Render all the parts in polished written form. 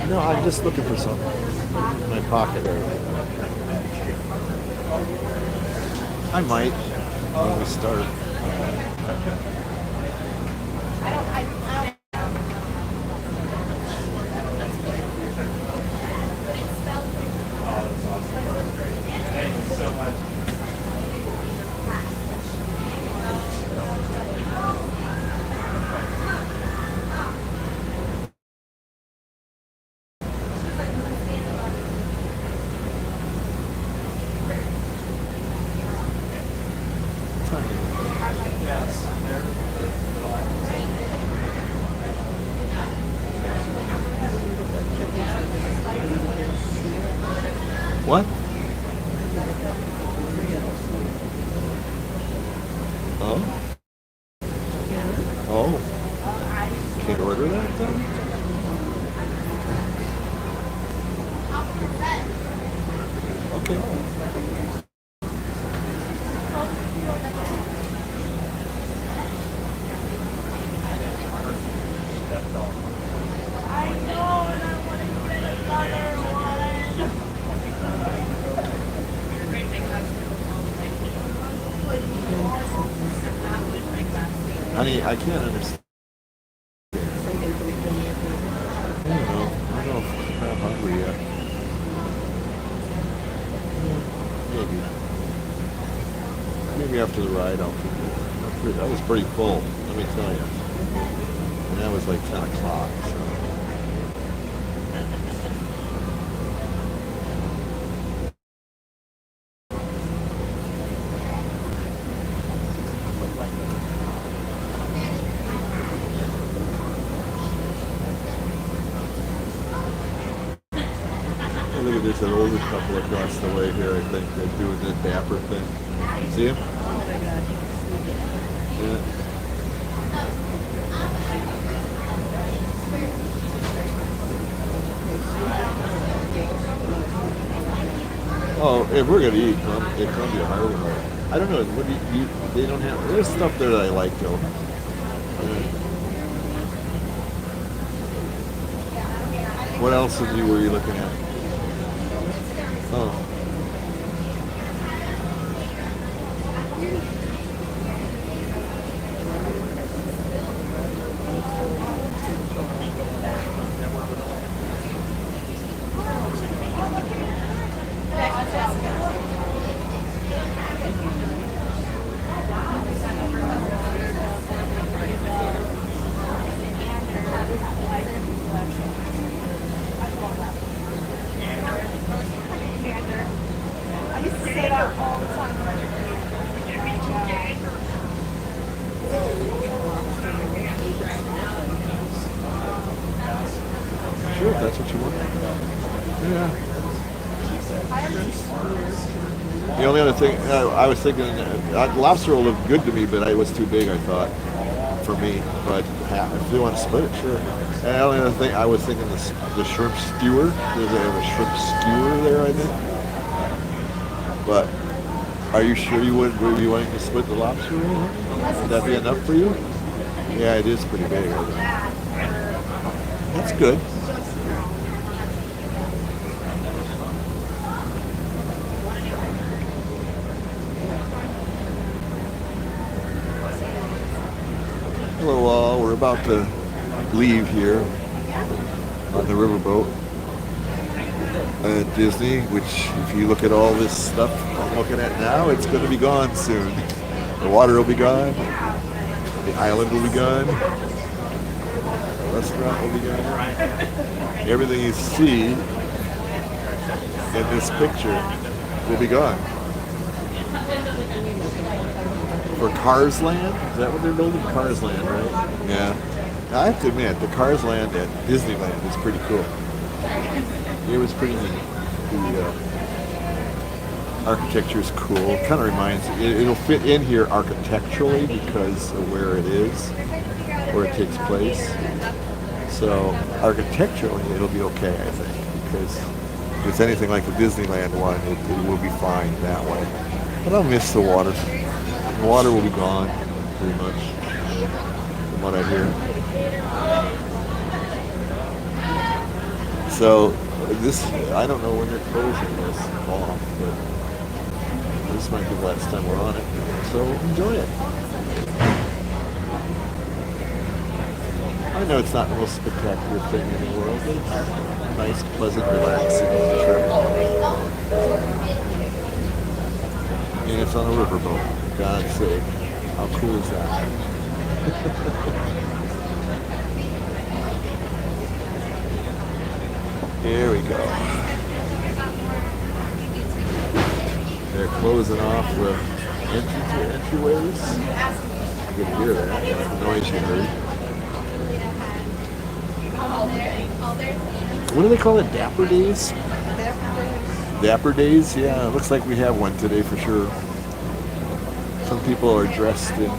No, I'm just looking for something in my pocket. I might when we start. What? Oh? Oh? Can't order that then? Okay. Honey, I can't understand. I don't know. I don't know if I'm hungry yet. Maybe. Maybe after the ride I'll figure it out. I was pretty full, let me tell you. And that was like 10 o'clock. So. Look at this, an older couple across the way here, I think. They're doing the dapper thing. See him? Yeah. Oh, if we're gonna eat, Columbia Harbor. I don't know. What do you? They don't have. There's stuff there that I like though. What else were you looking at? Oh. Sure, if that's what you want. Yeah. The only other thing, I was thinking, lobster will look good to me, but it was too big, I thought, for me. But if you want to split it, sure. And the only other thing, I was thinking the shrimp skewer. There's a shrimp skewer there, I think. But are you sure you would be wanting to split the lobster? Would that be enough for you? Yeah, it is pretty big. That's good. Hello all, we're about to leave here on the riverboat at Disney, which if you look at all this stuff I'm looking at now, it's going to be gone soon. The water will be gone, the island will be gone, the restaurant will be gone. Everything you see in this picture will be gone. For Cars Land? Is that what they're building? Cars Land, right? Yeah. I have to admit, the Cars Land at Disneyland is pretty cool. It was pretty neat. The architecture is cool. It kind of reminds, it'll fit in here architecturally because of where it is, where it takes place. So architecturally, it'll be okay, I think, because if it's anything like the Disneyland one, it will be fine that way. But I'll miss the water. The water will be gone, pretty much, from what I hear. So this, I don't know when they're closing this off, but this might be the last time we're on it. So enjoy it. I know it's not the most spectacular thing in the world, but it's nice, pleasant, relaxing trip. And it's on a riverboat. For God's sake. How cool is that? Here we go. They're closing off the entryways. You can hear that. That's the noise you heard. What do they call it? Dapper Days? Dapper Days? Yeah, it looks like we have one today for sure. Some people are dressed in, I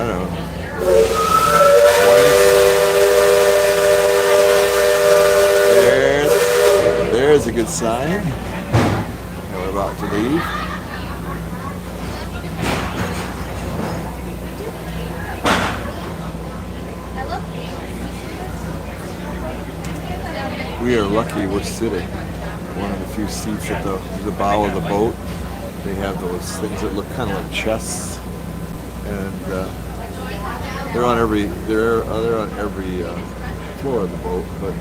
don't know. There's a good sign. And we're about to leave. We are lucky we're sitting one of the few seats at the bow of the boat. They have those things that look kind of like chests, and they're on every floor of the boat. But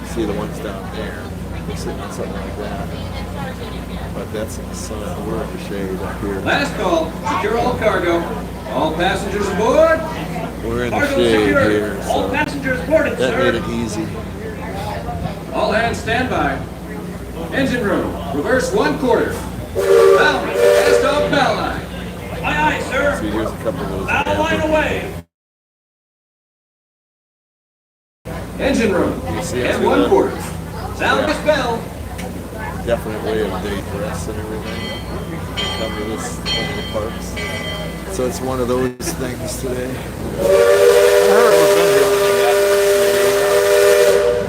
you see the ones down there, they're sitting on something like that. But that's in the sun. We're in the shade up here. Last call. Secure all cargo. All passengers aboard. We're in the shade here, so all passengers boarded, that sir. made it easy. All hands stand by. Engine room. Reverse 1/4. Bound. Cast off bow line. Aye, aye, sir. See, here's a couple of those. Bow line away. Engine room. See, And 1/4. Sound this bell. Definite way of day dress and everything. Come to this one of the parks. So it's one of those things today. I heard we've been here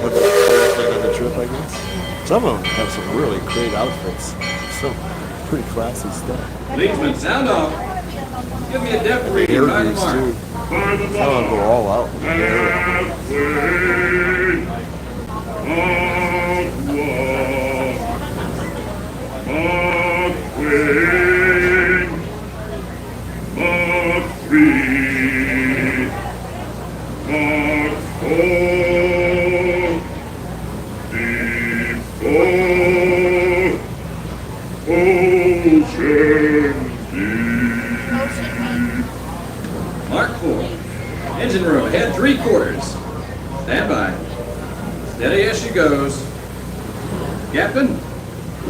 with the thing on the trip, I guess. Some of them have some really great outfits. Some pretty classy stuff. Leadsman, sound off. Give me a depth reading. Right Hairdos mark. too. Some of them go all out. Mark 4. Engine room, head 3/4. Stand by. Steady as she goes. Captain?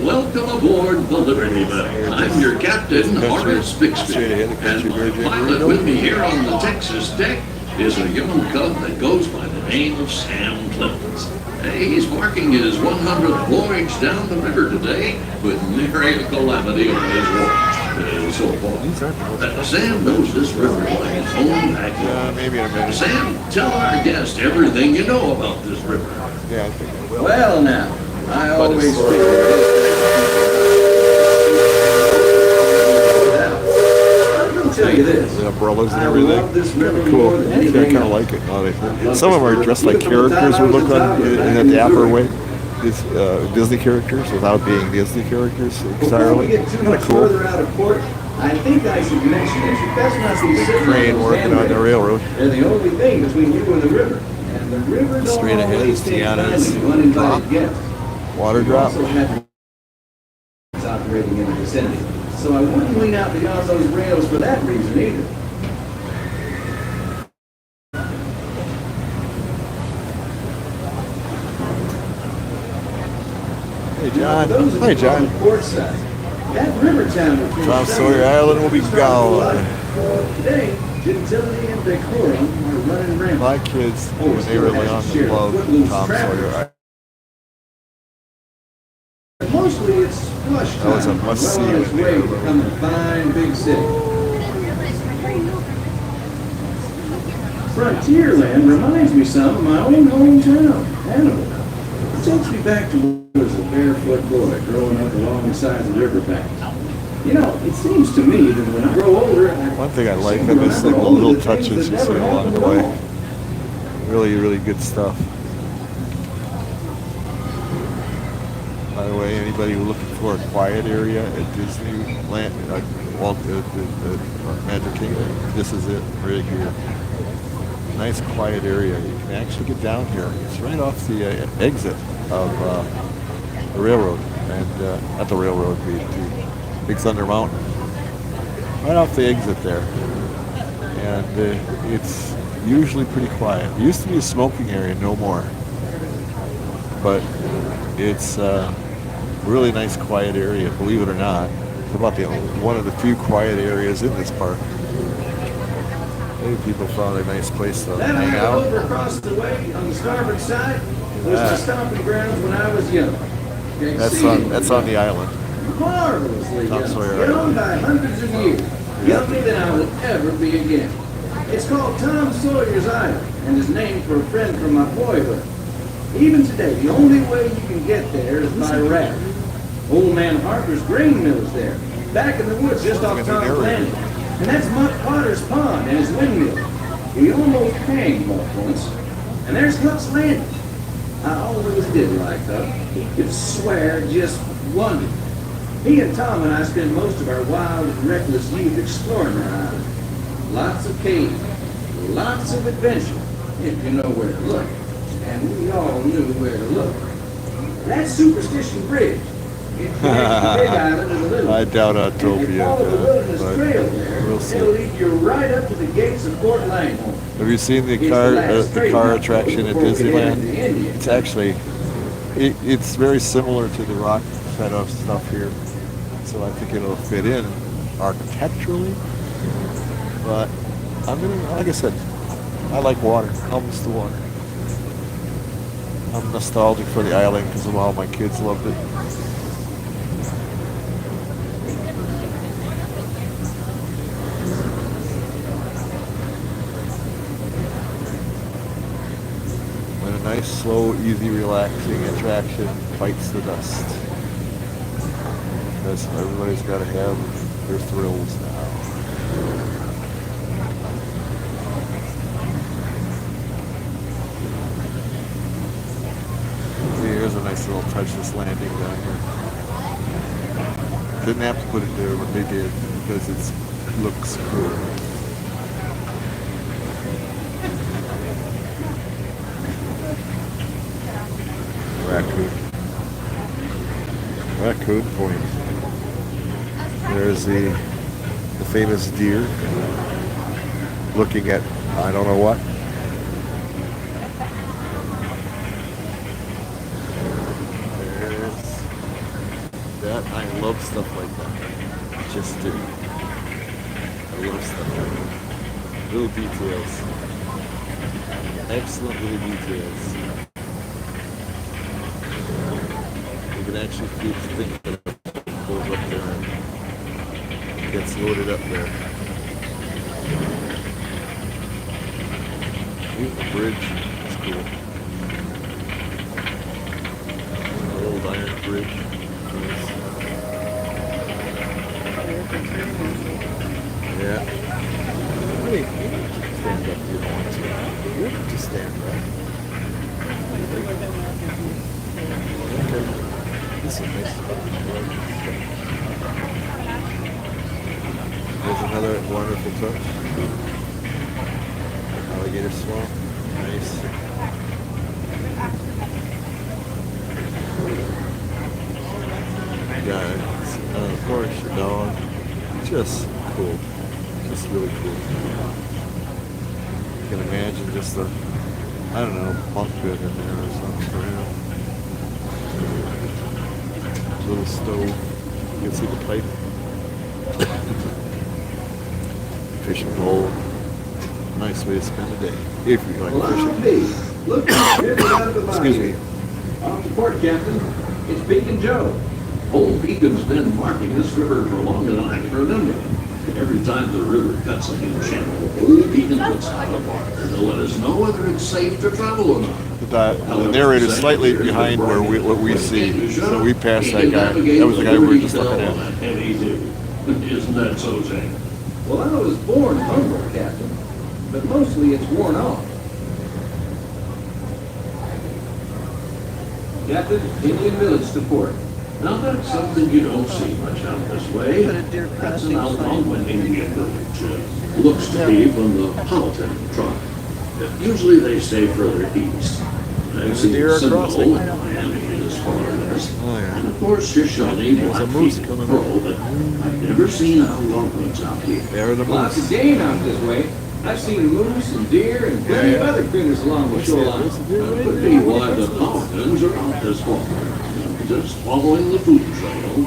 Welcome aboard the Liberty Belle. I'm your captain, Horace Bixby, and my pilot with me here on the Texas deck is a young cub that goes by the name of Sam Clemens. He's marking his 100th voyage down the river today with nary a calamity on his watch so far. Sam knows this river like his own backyard. Maybe in a minute. Sam, tell our guest everything you know about this river. Yeah, I think I will. Well now, I always figured I'll tell you this. The umbrellas and I everything. love this river Cool. more than Yeah, I anything kind of else. like it. Some of them are dressed like characters would look on in a dapper way. These Disney characters without being Disney characters Before we entirely. get too Kind much of cool. further out of port, I think I should mention that you best not be Big sitting crane on those working on the handrails. railroad. They're the only thing between you and the river. And the river don't Straight ahead always is take Tiana's kindly to uninvited drop. guests. Water We drop. also have operating in the vicinity. So I wouldn't lean out beyond those rails for that reason either. Hey, John. Those of Hi, you John. on the port side, that river town will finish Tom down Sawyer here. Island will be It's starting to gone. light. Today, Gentility and decorum are running rampant. My kids, when they were young, loved Tom Sawyer. Mostly it's flush time. That was a must-see well on its when they way were to little. becoming a fine big city. Frontierland reminds me some of my own hometown, Hannibal. It takes me back to when I was a barefoot boy growing up alongside the riverbanks. You know, it seems to me that when I grow older, One thing I like seem on to this thing, remember the all little the things touches that you see never along the happened at way. all. Really, really good stuff. By the way, anybody who's looking for a quiet area at Disneyland, Magic Kingdom, this is it right here. Nice quiet area. You can actually get down here. It's right off the exit of the railroad, and not the railroad, the Big Thunder Mountain. Right off the exit there, and it's usually pretty quiet. It used to be a smoking area, no more. But it's a really nice quiet area, believe it or not. It's about one of the few quiet areas in this park. Maybe people found a nice place to That hang island out. over across the way on the starboard side was my stomping grounds when I was young. That's on the island. Marvelously Tom young, Sawyer young by hundreds of years, younger than I will ever be again. It's called Tom Sawyer's Island and is named for a friend from my boyhood. Even today, the only way you can get there is by raft. Old Man Harper's grain mill is there, back in the woods just off Tom's Landing. And that's Mutt Potter's pond and his windmill. He almost hanged Mutt once. And there's Huck's Landing. I always did like Huck. He could swear just wonderful. He and Tom and I spent most of our wild and reckless youth exploring that island. Lots of caves, lots of adventure, if you know where to look. And we all knew where to look. That Superstition Bridge. It connects the Big Island and the Little. I doubt I'd If told you you follow the wilderness but trail there, we'll see. it'll lead you right up to the gates of Fort Langhorne. Have you seen the It's car the last the trading car outpost attraction at before we head Disneyland? into India. It's actually it's very similar to the rock set of stuff here, so I think it'll fit in architecturally. But I'm gonna, like I said, I like water. I'll miss the water. I'm nostalgic for the island because of how my kids loved it. When a nice, slow, easy, relaxing attraction bites the dust. Because everybody's got to have their thrills now. Here's a nice little touch, this landing down here. Didn't have to put it there, but they did because it looks cool. Raccoon Point. There's the famous deer looking at I don't know what. That I love stuff like that. Just do. I love stuff like that. Little details. Excellent little details. You can actually keep thinking that it goes up there and gets loaded up there. Ooh, the bridge is cool. The old iron bridge. Yeah. Hey, you can stand up if you don't want to. You have to stand up. Okay. This is nice. There's another wonderful touch. Alligator swamp. Nice. Guys, of course, your dog. Just cool. Just really cool. You can imagine just a, I don't know, bunk bed in there or something for him. Little stove. You can see the pipe. Fishing pole. Nice way to spend the day. If you like Well, I'll fishing. be. Look, here's out of the body. Excuse me. On report, Captain. It's Beacon Joe. Old Beacon's been marking this river for longer than I can remember. Every time the river cuts a new channel, Old Beacon puts out a marker to let us know whether it's safe to travel or not. The narrator's slightly behind where what we see, so we passed that guy. That was the guy we were just looking at. Isn't that so, Jane? Well, I was born humble, Captain. But mostly it's worn off. Captain, Indian Village to port. Now that's something you don't see much out this way. That's an Algonquin Indian village. Looks to be from the Powhatan tribe. Usually they stay further east. I've seen deer Seminole crossing. and Miami as far west. Oh, yeah. And of course Shoshone, There's a moose Blackfeet, coming Crow, but I've never seen Algonquins out here. There the Lots of moose. game out this way. I've seen moose and deer and plenty of other critters along the shoreline. That could be why the Powhatans are out this far. Just following the food trail.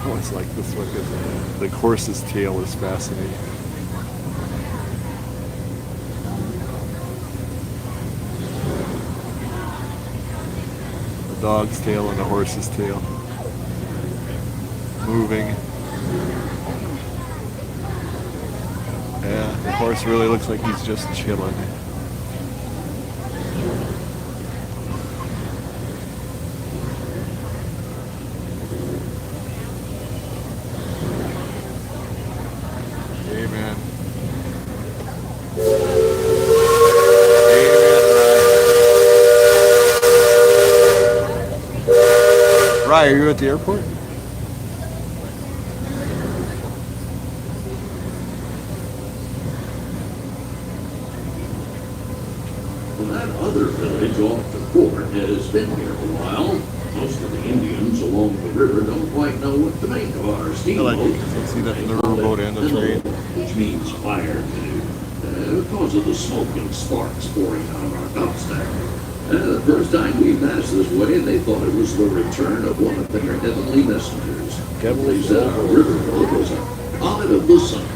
Oh, it's like this one. The horse's tail is fascinating. The dog's tail and the horse's tail. Moving. Yeah, the horse really looks like he's just chilling. Amen. Amen, Ryan, are you at the airport? Well, that other village off the port has been here a while. Most of the Indians along the river don't quite know what to make of our steamboat. See that from the riverboat and the train. Which means fire canoe, because of the smoke and sparks pouring out of our dock stack. The first time we passed this way, they thought it was the return of one of their heavenly messengers. They said our riverboat was a comet of the sun.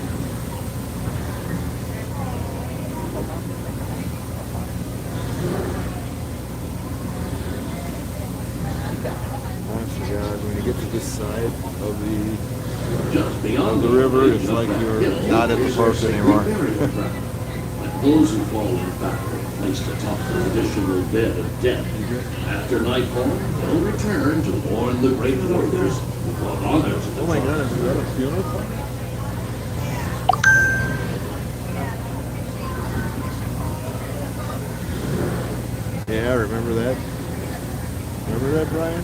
When you get to this side of Just beyond the river, it's like you're not at the park anymore. Like those who fall in battle, placed atop the traditional bed of death. After nightfall, they'll return to mourn the great warriors who brought honor to the Oh my tribe. God, is that a funeral parlor? Yeah, remember that? Remember that, Brian?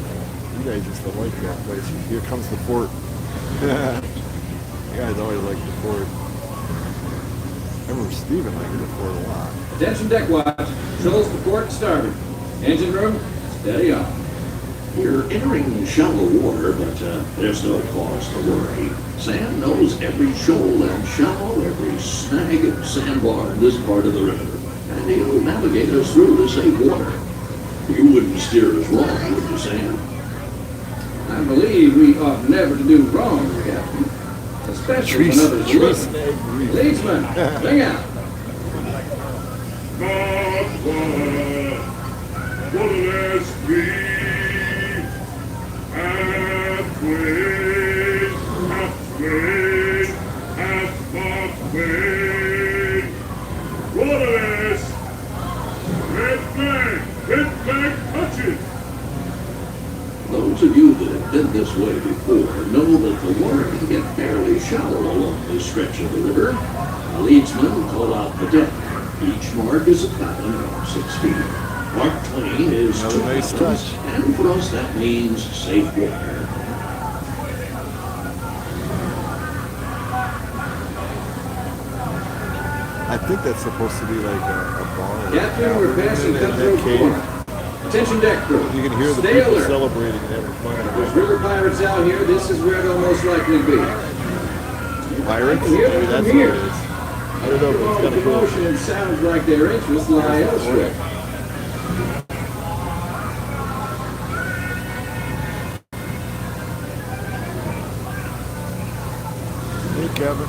You guys used to like that place. Here comes the fort. You guys always liked the fort. I remember Steven liked the fort a lot. Attention deck watch. Shoals to port starboard. Engine room, steady on. We're entering shallow water, but there's no cause to worry. Sam knows every shoal and shallow, every snag and sandbar in this part of the river, and he'll navigate us through to safe water. You wouldn't steer us wrong, would you, Sam? I believe we ought never to do wrong, Captain. Especially when others look. Leadsman, bring out. Those of you that have been this way before know that the water can get fairly shallow along this stretch of the river. The leadsman call out the deck. Each mark is a fathom or 6 feet. Mark 20 is Another 2 nice fathoms, touch. and for us that means safe water. I think that's supposed to be like a bar. Captain, we're passing Cutthroat Corner. Attention deck crew. You can hear the Stay people alert. celebrating and having There's fun. river pirates out here. This is where they'll most likely be. Pirates? I can hear Maybe them that's from what here. it is. I don't know, With but all it's the kind of cool. commotion, it sounds like their interests lie elsewhere. Hey, Kevin.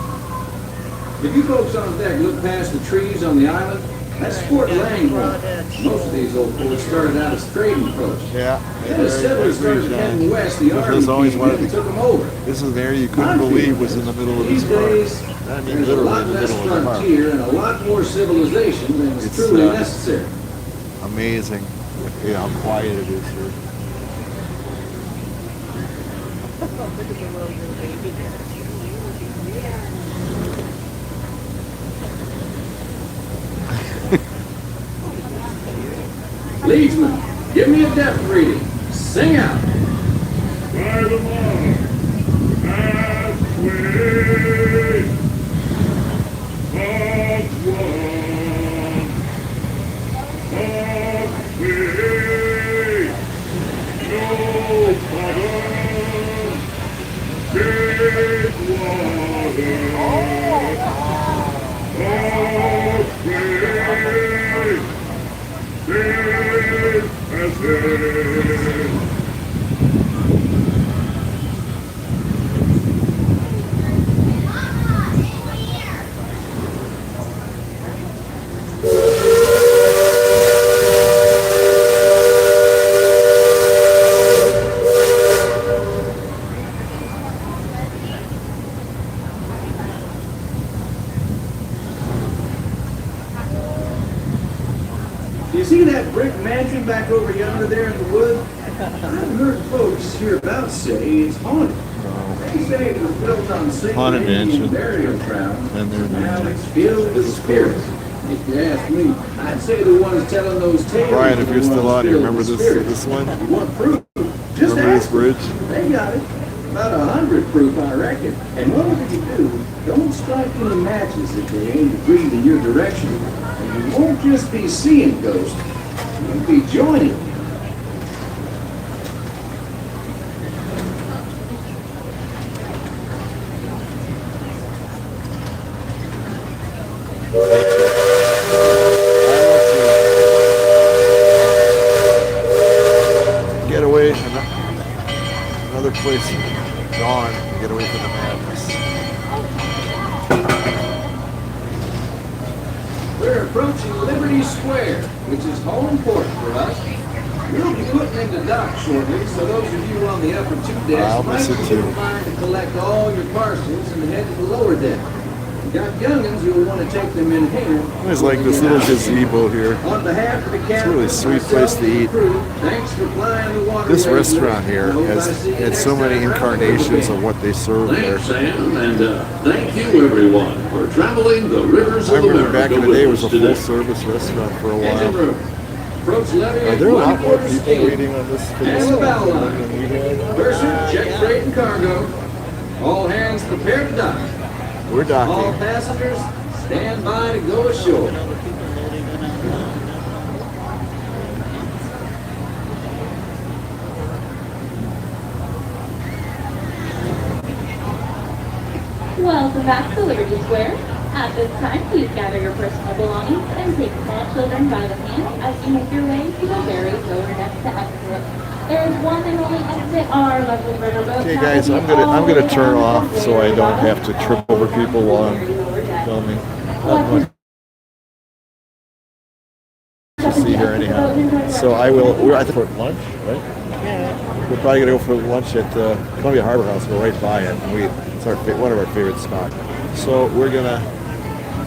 If you folks on deck look past the trees on the island, that's Fort Langhorne. Most of these old forts started out as trading posts. Yeah. Then as settlers started heading west, the army always came wanted in and to- took them over. This is an area you couldn't believe was in the middle of These this park. days, I mean, there's a literally lot in the less middle of the park. frontier and a lot more civilization than is It's, truly necessary. Amazing. Yeah, how quiet it is here. Leadsman, give me a depth reading. Sing out. By the law, halfway, of one, halfway, no bottom, big water, halfway, safe as air. You see that brick mansion back over yonder there in the wood? I've heard folks hereabouts say it's haunted. They say it was built on St. Haunted mansion. Indian burial ground. And they're Now mansion. it's filled with spirits. If you ask me, I'd say the ones telling those tales. Brian, are if the you're still ones on, you filled remember with this spirits. this one? You want proof? Just Remember this ask. bridge? They got it. About 100 proof, I reckon. And whatever you do, don't strike any matches if they aim to breathe in your direction. And you won't just be seeing ghosts, you'll be joining them. Get away from another place gone. Get away from the madness. We're approaching Liberty Square, which is home port for us. We'll be putting into dock shortly, so those of you on the upper two I'll decks miss might it be too. inclined to collect all your parcels and head to the lower deck. You got youngins who'll want to take them in here. There's like this little gazebo here. On behalf of the captain, really a sweet myself, place to and the eat. crew, thanks for flying the water. This regular. restaurant here I hope I has see you had so next many time around. incarnations of what they serve there. Thanks, Sam, and thank you, everyone, for traveling the rivers I of remember America back in the with day it us was a today. full-service restaurant for a Engine while. room. Approach levy Are there a lot more 1/4 people speed. waiting on this for this And the bow one line. than we did? Purser, check freight and cargo. All hands prepare to dock. We're All docking. passengers stand by to go ashore. Welcome back to Liberty Square. At this time, please gather your personal belongings and take small children by the hand as you make your way to the very lower deck to exit. There is one and only exit on our lovely riverboat. Okay, guys, I'm gonna turn off so I don't have to trip over people while I'm filming. Not much to see here anyhow. So I will. We're at the for lunch, right? Yeah. We're probably gonna go for lunch at Columbia Harbor House. We're right by it. It's one of our favorite spots. So we're gonna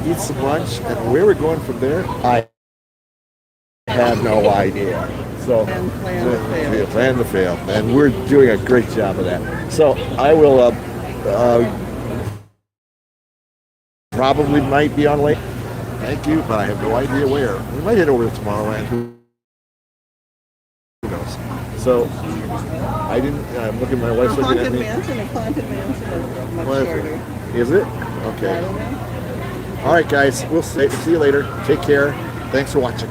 eat some lunch, and where we're going from there, I have no idea. So plan to fail, and we're doing a great job of that. So I will probably might be on late. Thank you, but I have no idea where. We might head over to Tomorrowland. Who knows? So I didn't. I'm looking. My wife's looking at me. A haunted mansion is much What shorter. is it? I Okay. don't know. All right, guys. We'll see you later. Take care. Thanks for watching.